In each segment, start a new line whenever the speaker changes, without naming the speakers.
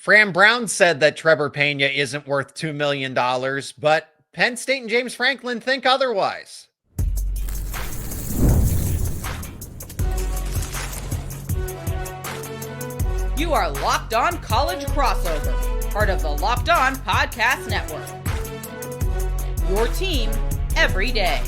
Fran Brown said that Trebor Pena isn't worth $2 million, but Penn State and James Franklin think otherwise.
You are Locked On College Crossover, part of the Locked On Podcast Network. Your team every day.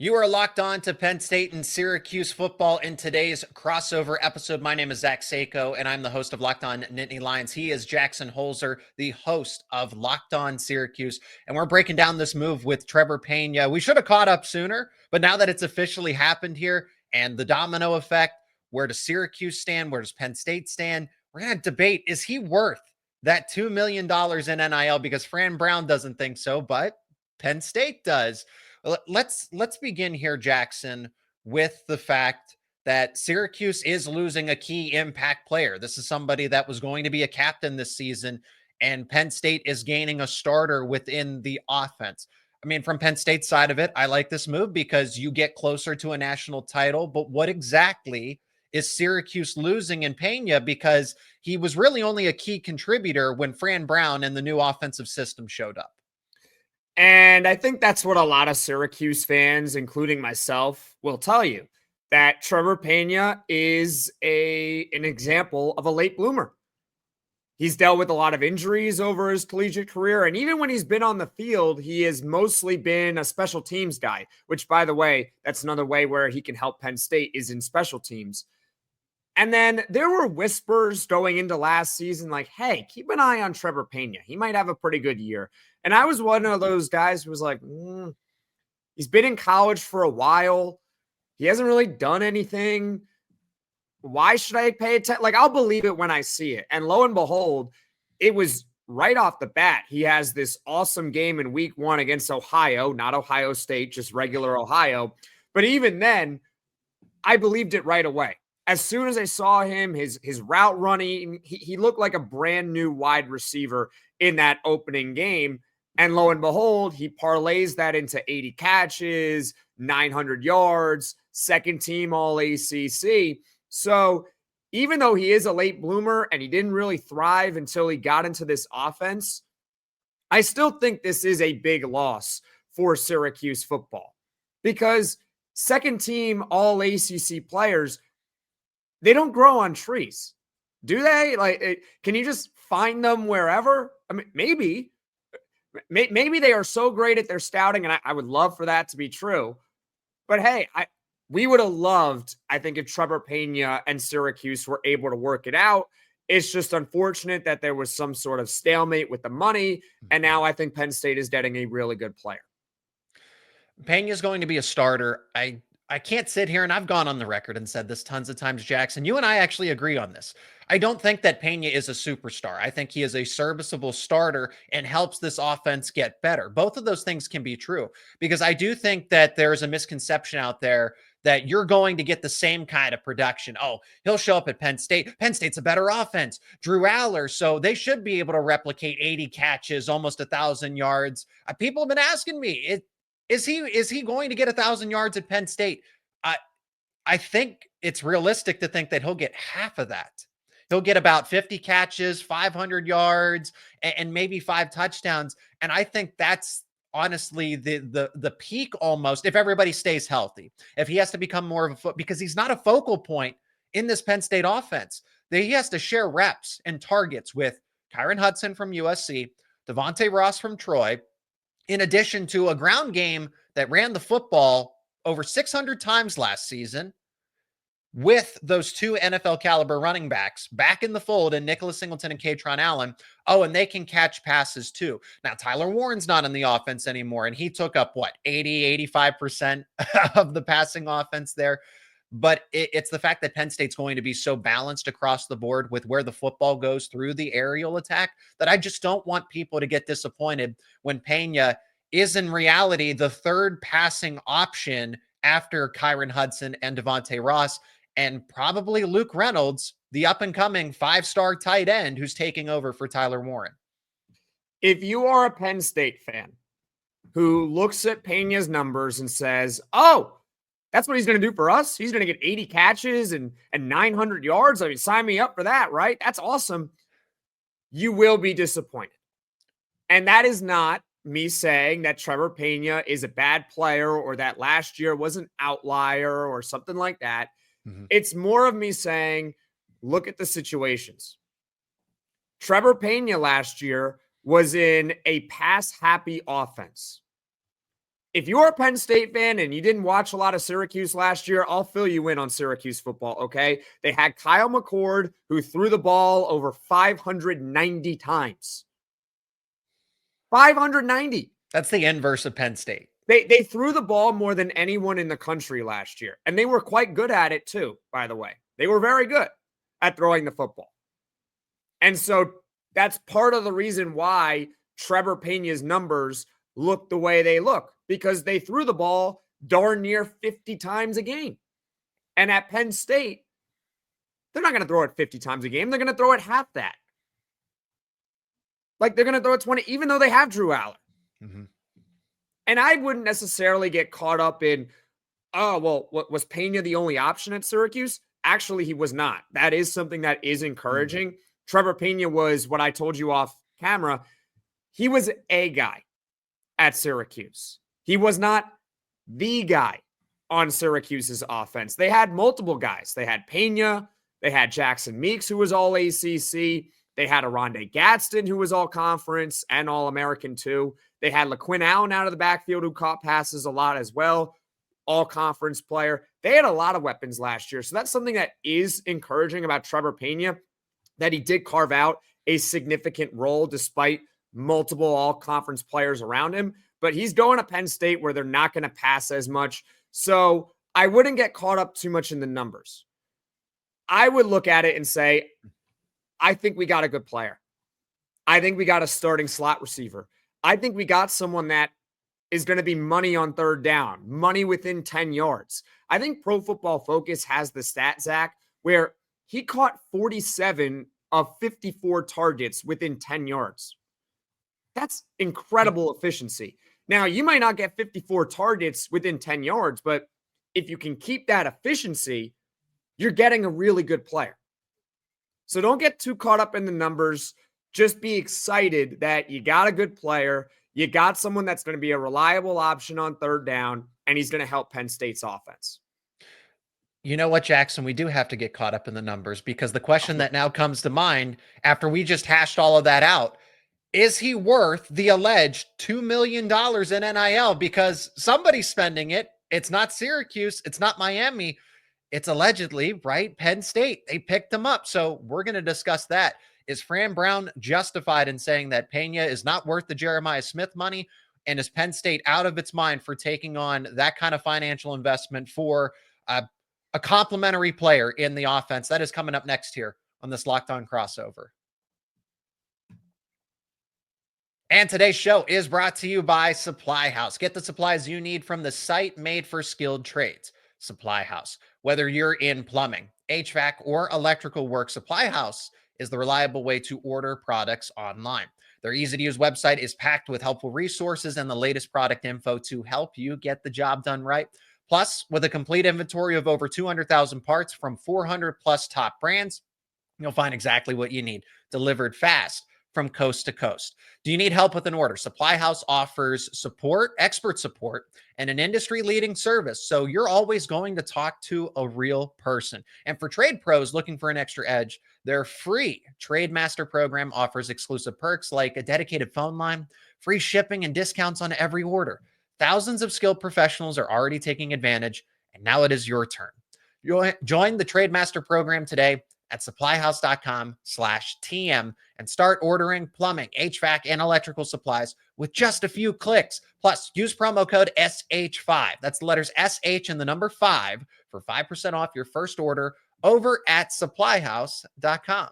You are locked on to Penn State and Syracuse football in today's crossover episode. My name is Zach Seyko, and I'm the host of Locked On Nittany Lions. He is Jackson Holzer, the host of Locked On Syracuse, and we're breaking down this move with Trevor Pena. We should have caught up sooner, but now that it's officially happened here and the domino effect, where does Syracuse stand? Where does Penn State stand? We're going to debate, is he worth that $2 million in NIL? Because Fran Brown doesn't think so, but Penn State does. Let's begin here, Jackson, with the fact that Syracuse is losing a key impact player. This is somebody that was going to be a captain this season, and Penn State is gaining a starter within the offense. I mean, from Penn State's side of it, I like this move because you get closer to a national title, but what exactly is Syracuse losing in Pena? Because he was really only a key contributor when Fran Brown and the new offensive system showed up.
And I think that's what a lot of Syracuse fans, including myself, will tell you, that Trevor Pena is an example of a late bloomer. He's dealt with a lot of injuries over his collegiate career, and even when he's been on the field, he has mostly been a special teams guy, which, by the way, that's another way where he can help Penn State is in special teams. And then there were whispers going into last season like, hey, keep an eye on Trevor Pena. He might have a pretty good year. And I was one of those guys who was like, he's been in college for a while. He hasn't really done anything. Why should I pay attention? Like, I'll believe it when I see it. And lo and behold, it was right off the bat. He has this awesome game in week 1 against Ohio, not Ohio State, just regular Ohio. But even then, I believed it right away. As soon as I saw him, his route running, he looked like a brand new wide receiver in that opening game. And lo and behold, he parlays that into 80 catches, 900 yards, second team all ACC. So even though he is a late bloomer and he didn't really thrive until he got into this offense, I still think this is a big loss for Syracuse football, because second team all ACC players, they don't grow on trees, do they? Like, can you just find them wherever? I mean, maybe they are so great at their scouting, and I would love for that to be true. But hey, we would have loved, I think, if Trevor Pena and Syracuse were able to work it out. It's just unfortunate that there was some sort of stalemate with the money, and now I think Penn State is getting a really good player.
Pena is going to be a starter. I can't sit here, and I've gone on the record and said this tons of times, Jackson. You and I actually agree on this. I don't think that Pena is a superstar. I think he is a serviceable starter and helps this offense get better. Both of those things can be true, because I do think that there's a misconception out there that you're going to get the same kind of production. Oh, he'll show up at Penn State. Penn State's a better offense. Drew Allar, so they should be able to replicate 80 catches, almost 1,000 yards. People have been asking me, Is he going to get 1,000 yards at Penn State? I think it's realistic to think that he'll get half of that. He'll get about 50 catches, 500 yards, and maybe 5 touchdowns. And I think that's honestly the peak almost, if everybody stays healthy. If he has to become more of a because he's not a focal point in this Penn State offense. He has to share reps and targets with Kyron Hudson from USC, Devontae Ross from Troy, in addition to a ground game that ran the football over 600 times last season, with those 2 NFL caliber running backs back in the fold, and Nicholas Singleton and Katron Allen. Oh, and they can catch passes too. Now, Tyler Warren's not in the offense anymore, and he took up 85% of the passing offense there. But it's the fact that Penn State's going to be so balanced across the board with where the football goes through the aerial attack that I just don't want people to get disappointed when Pena is in reality the third passing option after Kyron Hudson and Devontae Ross, and probably Luke Reynolds, the up-and-coming 5-star tight end who's taking over for Tyler Warren.
If you are a Penn State fan who looks at Pena's numbers and says, oh, That's what he's going to do for us. He's going to get 80 catches and 900 yards. I mean, sign me up for that, right? That's awesome. You will be disappointed. And that is not me saying that Trevor Pena is a bad player or that last year was an outlier or something like that. Mm-hmm. It's more of me saying, look at the situations. Trevor Pena last year was in a pass-happy offense. If you're a Penn State fan and you didn't watch a lot of Syracuse last year, I'll fill you in on Syracuse football, okay? They had Kyle McCord, who threw the ball over 590 times. 590.
That's the inverse of Penn State.
They threw the ball more than anyone in the country last year. And they were quite good at it too, by the way. They were very good at throwing the football. And so that's part of the reason why Trevor Pena's numbers look the way they look, because they threw the ball darn near 50 times a game. And at Penn State, they're not going to throw it 50 times a game. They're going to throw it half that. Like they're going to throw it 20, even though they have Drew Allar. Mm-hmm. And I wouldn't necessarily get caught up in, oh, well, was Pena the only option at Syracuse? Actually, he was not. That is something that is encouraging. Mm-hmm. Trevor Pena was what I told you off camera. He was a guy at Syracuse. He was not the guy on Syracuse's offense. They had multiple guys. They had Pena. They had Jackson Meeks, who was all ACC. They had Aronde Gadsden, who was all conference and all American too. They had LaQuinn Allen out of the backfield, who caught passes a lot as well. All conference player. They had a lot of weapons last year. So that's something that is encouraging about Trevor Pena, that he did carve out a significant role despite multiple all-conference players around him. But he's going to Penn State where they're not going to pass as much. So I wouldn't get caught up too much in the numbers. I would look at it and say, I think we got a good player. I think we got a starting slot receiver. I think we got someone that is going to be money on third down, money within 10 yards. I think Pro Football Focus has the stat, Zach, where he caught 47 of 54 targets within 10 yards. That's incredible efficiency. Now, you might not get 54 targets within 10 yards, but if you can keep that efficiency, you're getting a really good player. So don't get too caught up in the numbers. Just be excited that you got a good player. You got someone that's going to be a reliable option on third down, and he's going to help Penn State's offense.
You know what, Jackson? We do have to get caught up in the numbers, because the question that now comes to mind after we just hashed all of that out, is he worth the alleged $2 million in NIL? Because somebody's spending it. It's not Syracuse. It's not Miami. It's allegedly, right, Penn State. They picked him up. So we're going to discuss that. Is Fran Brown justified in saying that Pena is not worth the Jeremiah Smith money? And is Penn State out of its mind for taking on that kind of financial investment for a complimentary player in the offense? That is coming up next here on this Locked On Crossover. And today's show is brought to you by Supply House. Get the supplies you need from the site made for skilled trades, Supply House. Whether you're in plumbing, HVAC, or electrical work, Supply House is the reliable way to order products online. Their easy-to-use website is packed with helpful resources and the latest product info to help you get the job done right. Plus, with a complete inventory of over 200,000 parts from 400 plus top brands, you'll find exactly what you need, delivered fast from coast to coast. Do you need help with an order? Supply House offers support, expert support, and an industry-leading service, so you're always going to talk to a real person. And for trade pros looking for an extra edge, their free Trade Master program offers exclusive perks like a dedicated phone line, free shipping, and discounts on every order. Thousands of skilled professionals are already taking advantage, and now it is your turn. Join the Trade Master program today at supplyhouse.com/TM and start ordering plumbing, HVAC, and electrical supplies with just a few clicks. Plus, use promo code SH5. That's the letters SH and the number 5 for 5% off your first order over at supplyhouse.com.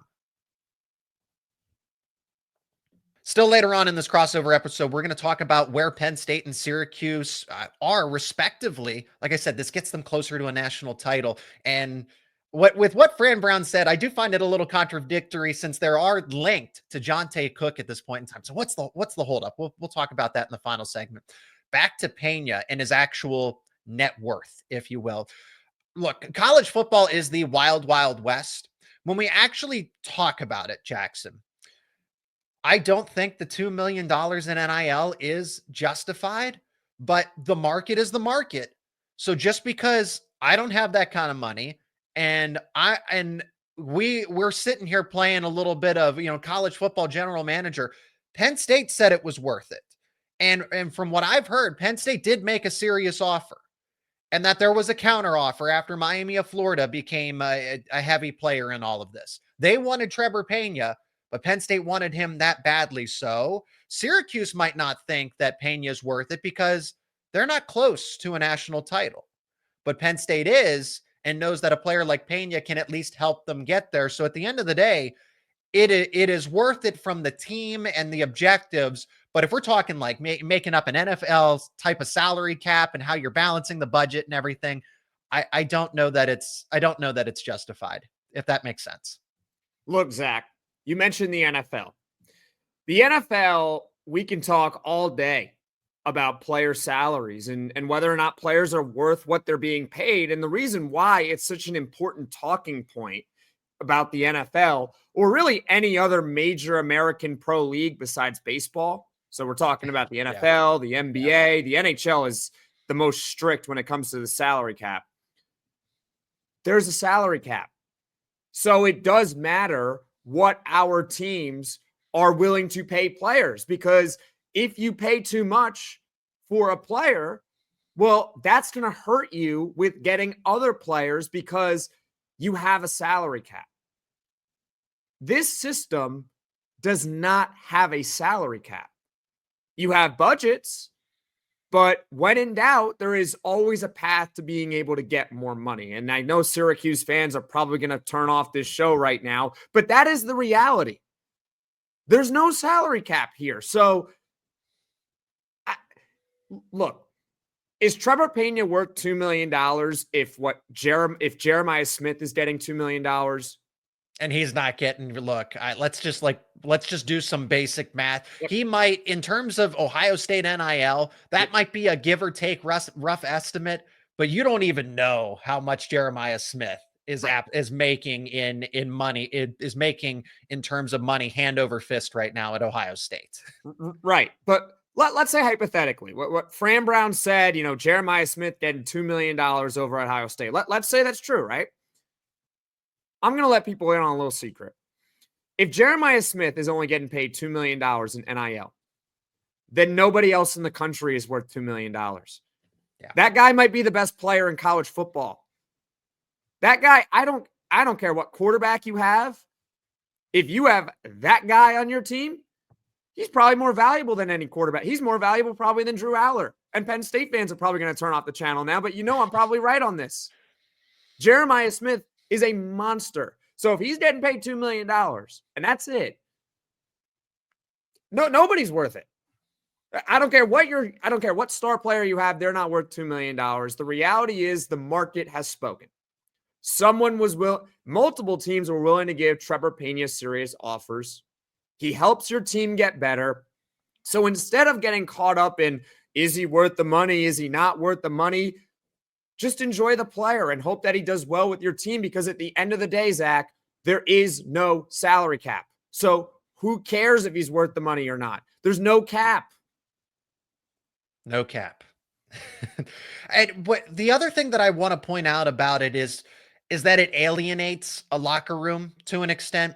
Still later on in this crossover episode, we're going to talk about where Penn State and Syracuse are respectively. Like I said, this gets them closer to a national title. And with what Fran Brown said, I do find it a little contradictory since there are linked to Jonte Cook at this point in time. So what's the holdup? We'll talk about that in the final segment. Back to Pena and his actual net worth, if you will. Look, college football is the wild, wild west. When we actually talk about it, Jackson, I don't think the $2 million in NIL is justified, but the market is the market. So just because I don't have that kind of money and we're sitting here playing a little bit of, college football general manager, Penn State said it was worth it. And from what I've heard, Penn State did make a serious offer and that there was a counter offer after Miami of Florida became a heavy player in all of this. They wanted Trebor Pena, but Penn State wanted him that badly. So Syracuse might not think that Pena's worth it because they're not close to a national title. But Penn State is and knows that a player like Pena can at least help them get there. So at the end of the day, it is worth it from the team and the objectives. But if we're talking like making up an NFL type of salary cap and how you're balancing the budget and everything, I don't know that it's justified, if that makes sense.
Look, Zach, you mentioned the NFL. The NFL, we can talk all day about player salaries and whether or not players are worth what they're being paid. And the reason why it's such an important talking point about the NFL or really any other major American pro league besides baseball. So we're talking about the NFL, the NBA, the NHL is the most strict when it comes to the salary cap. There's a salary cap. So it does matter what our teams are willing to pay players, because if you pay too much for a player, well, that's going to hurt you with getting other players because you have a salary cap. This system does not have a salary cap. You have budgets, but when in doubt, there is always a path to being able to get more money. And I know Syracuse fans are probably going to turn off this show right now, but that is the reality. There's no salary cap here. So, look, is Trevor Pena worth $2 million if Jeremiah Smith is getting $2 million?
And he's not getting, let's just do some basic math. Yep. He might, in terms of Ohio State NIL, that might be a give or take rough estimate, but you don't even know how much Jeremiah Smith is making in money. It is making in terms of money hand over fist right now at Ohio State.
Right. But let's say hypothetically, what Fran Brown said, Jeremiah Smith getting $2 million over at Ohio State. Let's say that's true, right? I'm going to let people in on a little secret. If Jeremiah Smith is only getting paid $2 million in NIL, then nobody else in the country is worth $2 million. Yeah. That guy might be the best player in college football. That guy, I don't care what quarterback you have. If you have that guy on your team, he's probably more valuable than any quarterback. He's more valuable probably than Drew Allar. And Penn State fans are probably going to turn off the channel now, but I'm probably right on this. Jeremiah Smith is a monster. So if he's getting paid $2 million and that's it, nobody's worth it. I don't care what star player you have. They're not worth $2 million. The reality is the market has spoken. Multiple teams were willing to give Trebor Pena serious offers. He helps your team get better. So instead of getting caught up in, is he worth the money? Is he not worth the money? Just enjoy the player and hope that he does well with your team, because at the end of the day, Zach, there is no salary cap. So who cares if he's worth the money or not? There's no cap.
No cap. And the other thing that I want to point out about it is that it alienates a locker room to an extent.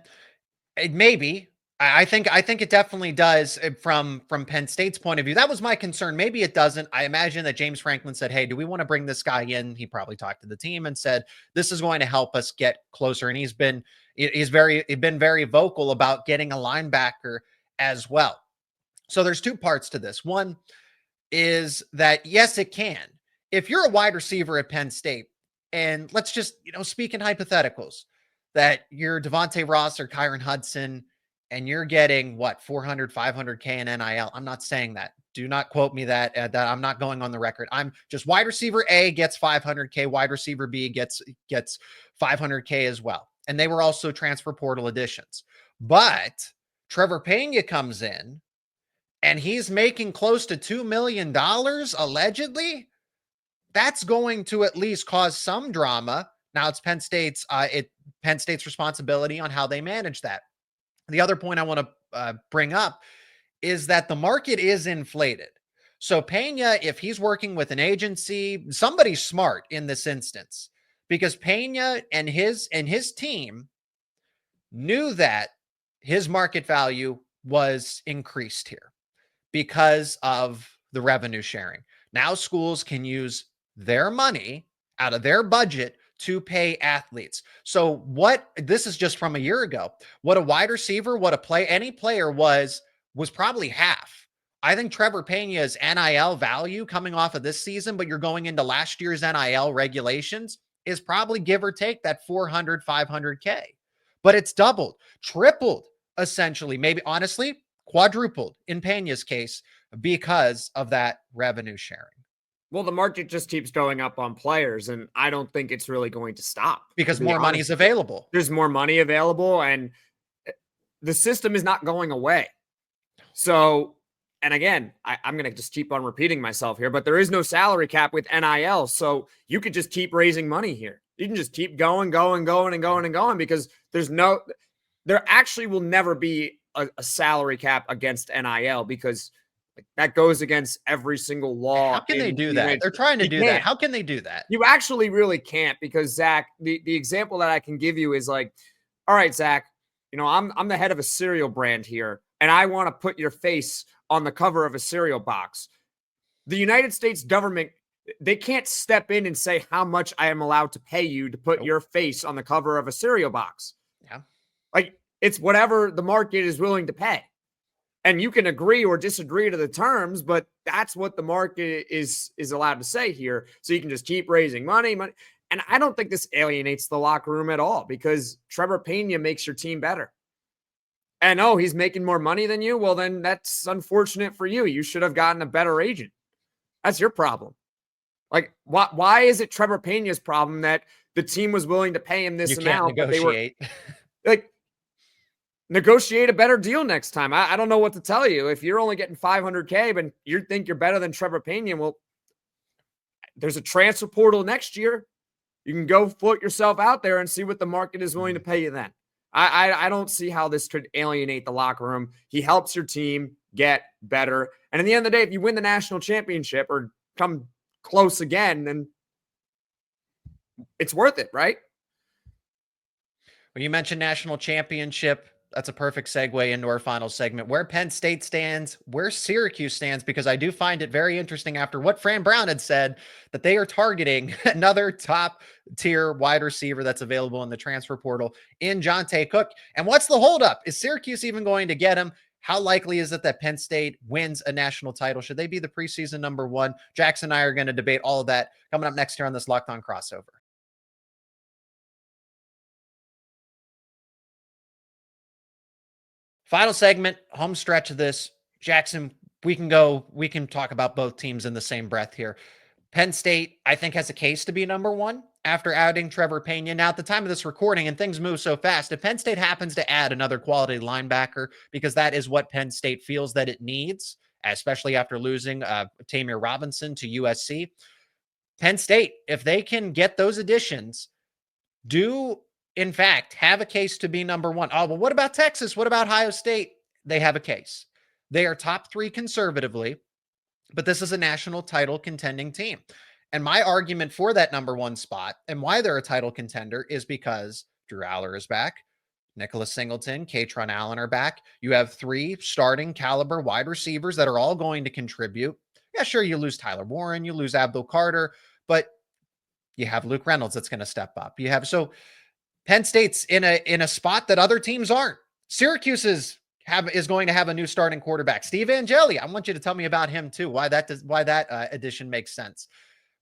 It maybe. I think it definitely does from Penn State's point of view. That was my concern. Maybe it doesn't. I imagine that James Franklin said, hey, do we want to bring this guy in? He probably talked to the team and said, this is going to help us get closer. And he's been very vocal about getting a linebacker as well. So there's two parts to this. One is that, yes, it can. If you're a wide receiver at Penn State, and let's just, speak in hypotheticals, that you're Devontae Ross or Kyron Hudson, and you're getting what, 400, 500K in NIL. I'm not saying that. Do not quote me that I'm not going on the record. I'm just wide receiver A gets 500K, wide receiver B gets 500K as well. And they were also transfer portal additions. But Trevor Pena comes in and he's making close to $2 million allegedly. that's going to at least cause some drama. Now it's Penn State's responsibility on how they manage that. The other point I want to bring up is that the market is inflated. So Pena, if he's working with an agency, somebody's smart in this instance, because Pena and his team knew that his market value was increased here because of the revenue sharing. Now schools can use their money out of their budget to pay athletes. So this is just from a year ago, what a wide receiver, any player was probably half. I think Trevor Pena's NIL value coming off of this season, but you're going into last year's NIL regulations, is probably give or take that 400, 500K. But it's doubled, tripled, essentially, maybe honestly, quadrupled in Pena's case because of that revenue sharing.
Well, the market just keeps going up on players, and I don't think it's really going to stop.
Because more money is available.
There's more money available, and the system is not going away. So, and again, I'm going to just keep on repeating myself here, but there is no salary cap with NIL. So you could just keep raising money here. You can just keep going because there actually will never be a salary cap against NIL, because that goes against every single law.
How can they do that? They're trying to do that. How can they do that?
You actually really can't, because Zach, the example that I can give you is like, all right, Zach, I'm the head of a cereal brand here, and I want to put your face on the cover of a cereal box. The United States government, they can't step in and say how much I am allowed to pay you to put your face on the cover of a cereal box.
Yeah.
Like, it's whatever the market is willing to pay. And you can agree or disagree to the terms, but that's what the market is allowed to say here. So you can just keep raising money. And I don't think this alienates the locker room at all, because Trebor Pena makes your team better. And he's making more money than you. Well, then that's unfortunate for you. You should have gotten a better agent. That's your problem. Like, why is it Trebor Pena's problem that the team was willing to pay him this amount?
You can't negotiate.
Negotiate a better deal next time. I don't know what to tell you. If you're only getting $500K, but you think you're better than Trebor Pena, well, there's a transfer portal next year. You can go float yourself out there and see what the market is willing to pay you then. I don't see how this could alienate the locker room. He helps your team get better. And in the end of the day, if you win the national championship or come close again, then it's worth it, right?
When you mentioned national championship, that's a perfect segue into our final segment, where Penn State stands, where Syracuse stands, because I do find it very interesting after what Fran Brown had said that they are targeting another top tier wide receiver that's available in the transfer portal in Jonte Cook. And what's the holdup? Is Syracuse even going to get him? How likely is it that Penn State wins a national title? Should they be the preseason number one? Jackson and I are going to debate all of that coming up next here on this Locked On Crossover. Final segment, home stretch of this. Jackson, we can talk about both teams in the same breath here. Penn State, I think, has a case to be number one after adding Trevor Pena. Now, at the time of this recording, and things move so fast, if Penn State happens to add another quality linebacker, because that is what Penn State feels that it needs, especially after losing Tamir Robinson to USC, Penn State, if they can get those additions, do in fact have a case to be number one. Oh, well, what about Texas? What about Ohio State? They have a case. They are top three conservatively, but this is a national title contending team. And my argument for that number one spot and why they're a title contender is because Drew Allar is back. Nicholas Singleton, Katron Allen are back. You have three starting caliber wide receivers that are all going to contribute. Yeah, sure, you lose Tyler Warren, you lose Abdul Carter, but you have Luke Reynolds that's going to step up. Penn State's in a spot that other teams aren't. Syracuse is going to have a new starting quarterback, Steve Angeli. I want you to tell me about him too. Why that addition makes sense.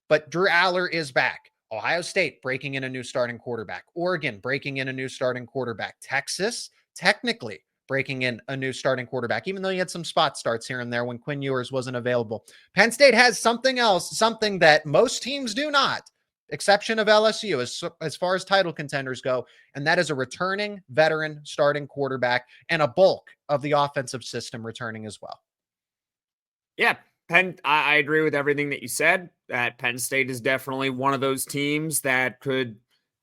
But Drew Allar is back. Ohio State breaking in a new starting quarterback. Oregon breaking in a new starting quarterback. Texas technically breaking in a new starting quarterback, even though he had some spot starts here and there when Quinn Ewers wasn't available. Penn State has something else, something that most teams do not. Exception of LSU as far as title contenders go, and that is a returning veteran starting quarterback and a bulk of the offensive system returning as well.
Yeah, I agree with everything that you said, that Penn State is definitely one of those teams that could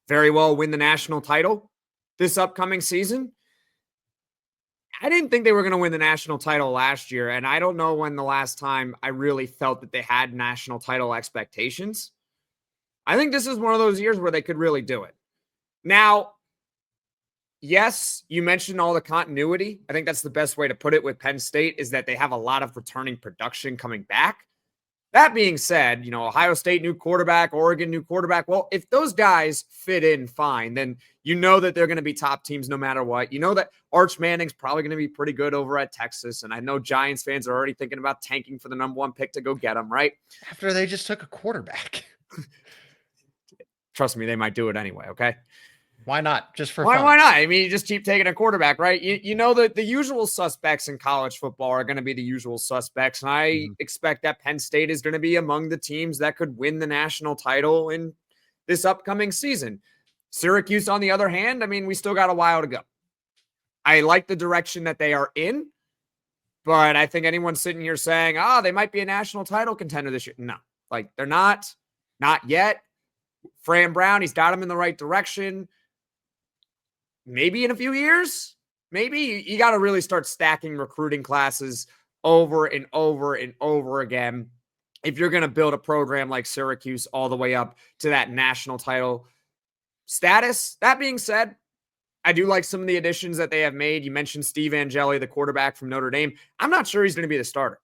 very well win the national title this upcoming season. I didn't think they were going to win the national title last year, and I don't know when the last time I really felt that they had national title expectations. I think this is one of those years where they could really do it. Now, yes, you mentioned all the continuity. I think that's the best way to put it with Penn State, is that they have a lot of returning production coming back. That being said, Ohio State, new quarterback, Oregon, new quarterback. Well, if those guys fit in fine, then you know that they're going to be top teams no matter what. You know that Arch Manning's probably going to be pretty good over at Texas. And I know Giants fans are already thinking about tanking for the #1 pick to go get him, right?
After they just took a quarterback.
Trust me, they might do it anyway, okay?
Why not? Just for fun.
Why not? I mean, you just keep taking a quarterback, right? You know that the usual suspects in college football are going to be the usual suspects. And I expect that Penn State is going to be among the teams that could win the national title in this upcoming season. Syracuse, on the other hand, I mean, we still got a while to go. I like the direction that they are in, but I think anyone sitting here saying, they might be a national title contender this year. No, they're not yet. Fran Brown, he's got them in the right direction. Maybe in a few years, maybe you got to really start stacking recruiting classes over and over and over again if you're going to build a program like Syracuse all the way up to that national title status. That being said, I do like some of the additions that they have made. You mentioned Steve Angeli, the quarterback from Notre Dame. I'm not sure he's going to be the starter,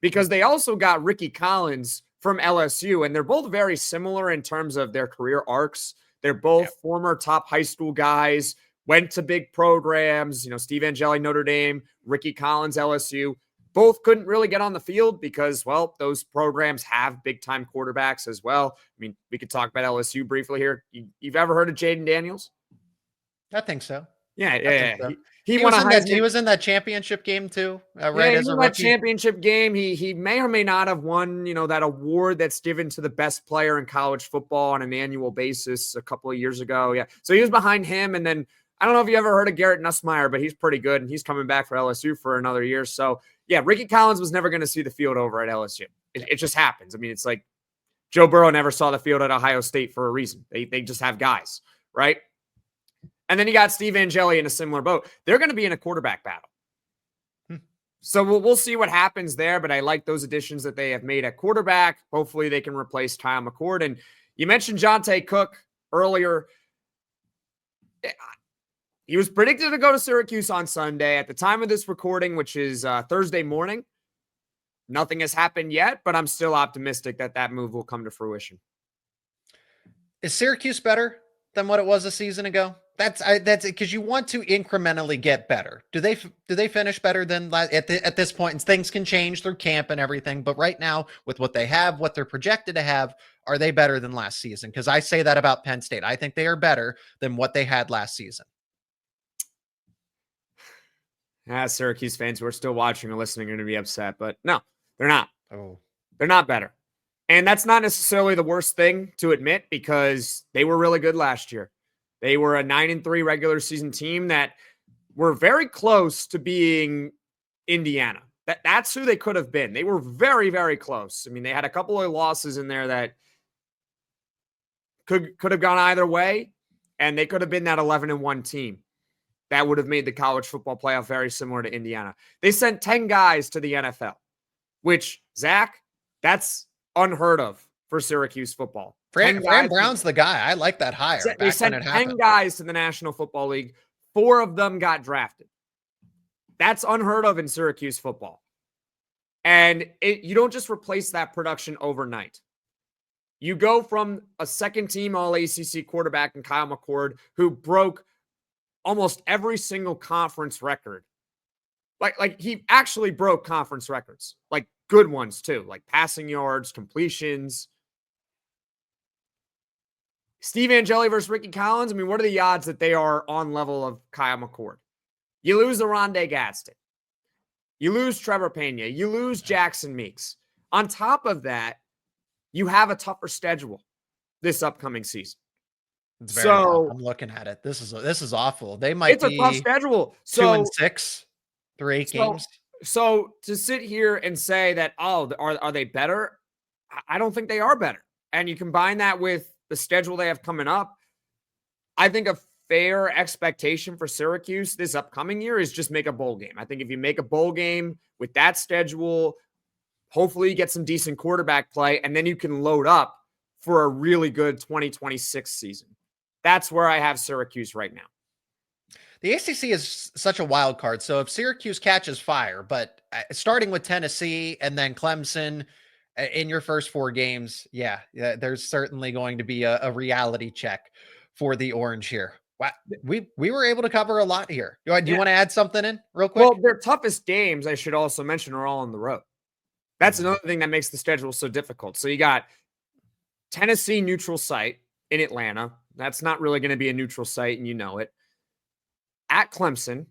because they also got Ricky Collins from LSU, and they're both very similar in terms of their career arcs. They're both former top high school guys, went to big programs, Steve Angeli, Notre Dame, Ricky Collins, LSU. Both couldn't really get on the field because, well, those programs have big-time quarterbacks as well. I mean, we could talk about LSU briefly here. You've ever heard of Jaden Daniels?
I think so.
Yeah.
So. He was in that championship game too, right? As a rookie.
Championship game. He may or may not have won, that award that's given to the best player in college football on an annual basis a couple of years ago. Yeah. So he was behind him. And then I don't know if you ever heard of Garrett Nussmeier, but he's pretty good. And he's coming back for LSU for another year. So yeah, Ricky Collins was never going to see the field over at LSU. It just happens. I mean, it's like Joe Burrow never saw the field at Ohio State for a reason. They just have guys, right? And then you got Steve Angeli in a similar boat. They're going to be in a quarterback battle. So we'll see what happens there, but I like those additions that they have made at quarterback. Hopefully they can replace Kyle McCord. And you mentioned Jonte Cook earlier. He was predicted to go to Syracuse on Sunday. At the time of this recording, which is Thursday morning, nothing has happened yet, but I'm still optimistic that that move will come to fruition.
Is Syracuse better than what it was a season ago? That's because you want to incrementally get better. Do they finish better than at this point? And things can change through camp and everything, but right now with what they have, what they're projected to have, are they better than last season? Because I say that about Penn State. I think they are better than what they had last season.
Syracuse fans who are still watching or listening are going to be upset, but no, they're not.
Oh,
they're not better. And that's not necessarily the worst thing to admit, because they were really good last year. They were a 9-3 regular season team that were very close to being Indiana. That's who they could have been. They were very, very close. I mean, they had a couple of losses in there that could have gone either way, and they could have been that 11-1 team that would have made the college football playoff very similar to Indiana. They sent 10 guys to the NFL, which, Zach, that's unheard of for Syracuse football.
Fran Brown's the guy. I like that hire.
They sent 10 guys to the National Football League. 4 of them got drafted. That's unheard of in Syracuse football. And you don't just replace that production overnight. You go from a second-team All-ACC quarterback in Kyle McCord, who broke almost every single conference record. Like he actually broke conference records, like good ones too, like passing yards, completions. Steve Angeli versus Ricky Collins. I mean, what are the odds that they are on level of Kyle McCord? You lose Aronde Gadsden. You lose Trevor Pena. You lose Jackson Meeks. On top of that, you have a tougher schedule this upcoming season.
So I'm looking at it. This is awful. They might
be a tough schedule. So
2-6 through 8 games.
So to sit here and say that, oh, are they better? I don't think they are better. And you combine that with the schedule they have coming up. I think a fair expectation for Syracuse this upcoming year is just make a bowl game. I think if you make a bowl game with that schedule, hopefully you get some decent quarterback play, and then you can load up for a really good 2026 season. That's where I have Syracuse right now.
The ACC is such a wild card. So if Syracuse catches fire, but starting with Tennessee and then Clemson in your first 4 games, yeah, there's certainly going to be a reality check for the Orange here. Wow, we were able to cover a lot here. Do you want to add something in real quick?
Well, their toughest games, I should also mention, are all on the road. That's another thing that makes the schedule so difficult. So you got Tennessee neutral site in Atlanta. That's not really going to be a neutral site, and you know it. At Clemson,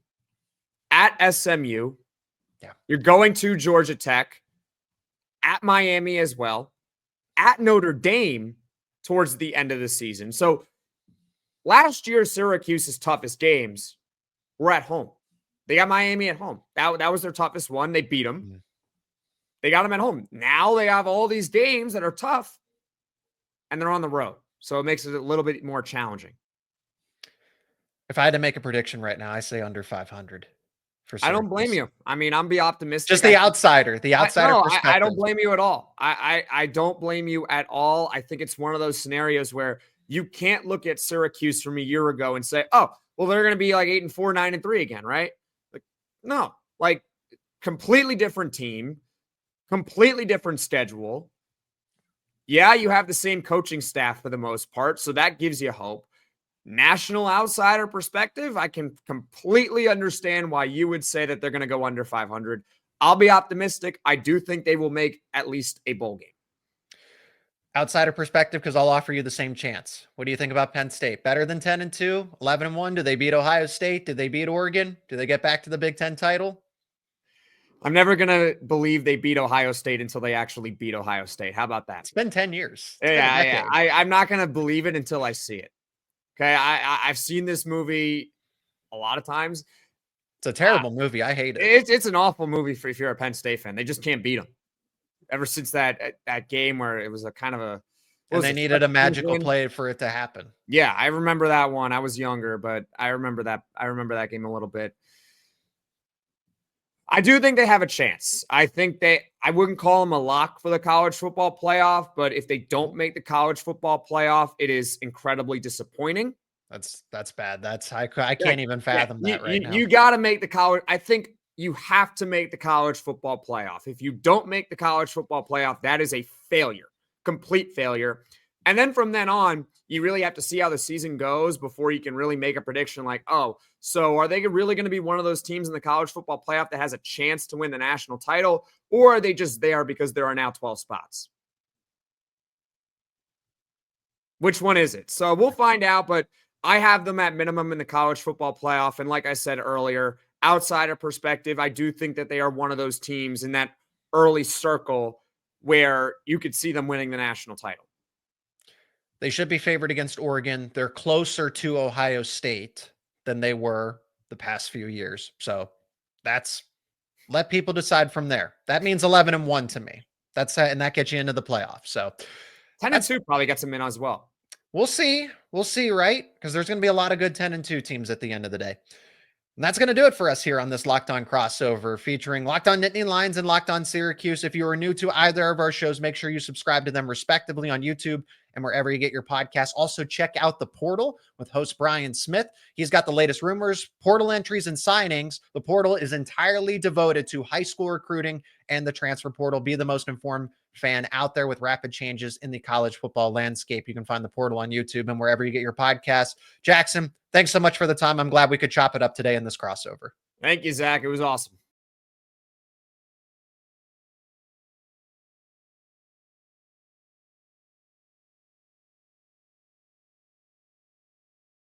at SMU, you're going to Georgia Tech, at Miami as well, at Notre Dame towards the end of the season. So last year, Syracuse's toughest games were at home. They got Miami at home. That was their toughest one. They beat them. Mm-hmm. They got them at home. Now they have all these games that are tough, and they're on the road. So it makes it a little bit more challenging.
If I had to make a prediction right now, I say under 500.
I don't blame you. I mean, I'm be optimistic.
Just the outsider perspective.
I don't blame you at all. I don't blame you at all. I think it's one of those scenarios where you can't look at Syracuse from a year ago and say, oh, well, they're going to be like 8-4, 9-3 again, right? Like, no, like completely different team, completely different schedule. Yeah, you have the same coaching staff for the most part, so that gives you hope. National outsider perspective, I can completely understand why you would say that they're going to go under 500. I'll be optimistic. I do think they will make at least a bowl game.
Outsider perspective, because I'll offer you the same chance. What do you think about Penn State? Better than 10-2, 11-1? Do they beat Ohio State? Did they beat Oregon? Do they get back to the Big Ten title?
I'm never going to believe they beat Ohio State until they actually beat Ohio State. How about that?
It's been 10 years.
Yeah. I'm not going to believe it until I see it. Okay, I've seen this movie a lot of times.
It's a terrible movie. I hate it.
It's an awful movie if you're a Penn State fan. They just can't beat them. Ever since that game where it was a kind of a...
And they needed a magical play for it to happen.
Yeah, I remember that one. I was younger, but I remember that game a little bit. I do think they have a chance. I wouldn't call them a lock for the college football playoff, but if they don't make the college football playoff, it is incredibly disappointing.
That's bad. I can't even fathom that right now.
You got to make the college. I think you have to make the college football playoff. If you don't make the college football playoff, that is a failure, complete failure. And then from then on, you really have to see how the season goes before you can really make a prediction like, oh, so are they really going to be one of those teams in the college football playoff that has a chance to win the national title? Or are they just there because there are now 12 spots? Which one is it? So we'll find out, but I have them at minimum in the college football playoff. And like I said earlier, outsider perspective, I do think that they are one of those teams in that early circle where you could see them winning the national title.
They should be favored against Oregon. They're closer to Ohio State than they were the past few years. So let people decide from there. That means 11-1 to me. And that gets you into the playoffs. So
10-2 probably gets them in as well.
We'll see, right? Because there's going to be a lot of good 10-2 teams at the end of the day. And that's going to do it for us here on this Locked On crossover featuring Locked On Nittany Lions and Locked On Syracuse. If you are new to either of our shows, make sure you subscribe to them respectively on YouTube and wherever you get your podcasts. Also, check out The Portal with host Brian Smith. He's got the latest rumors, portal entries, and signings. The Portal is entirely devoted to high school recruiting and the transfer portal. Be the most informed fan out there with rapid changes in the college football landscape. You can find The Portal on YouTube and wherever you get your podcasts. Jackson, thanks so much for the time. I'm glad we could chop it up today in this crossover.
Thank you, Zach. It was awesome.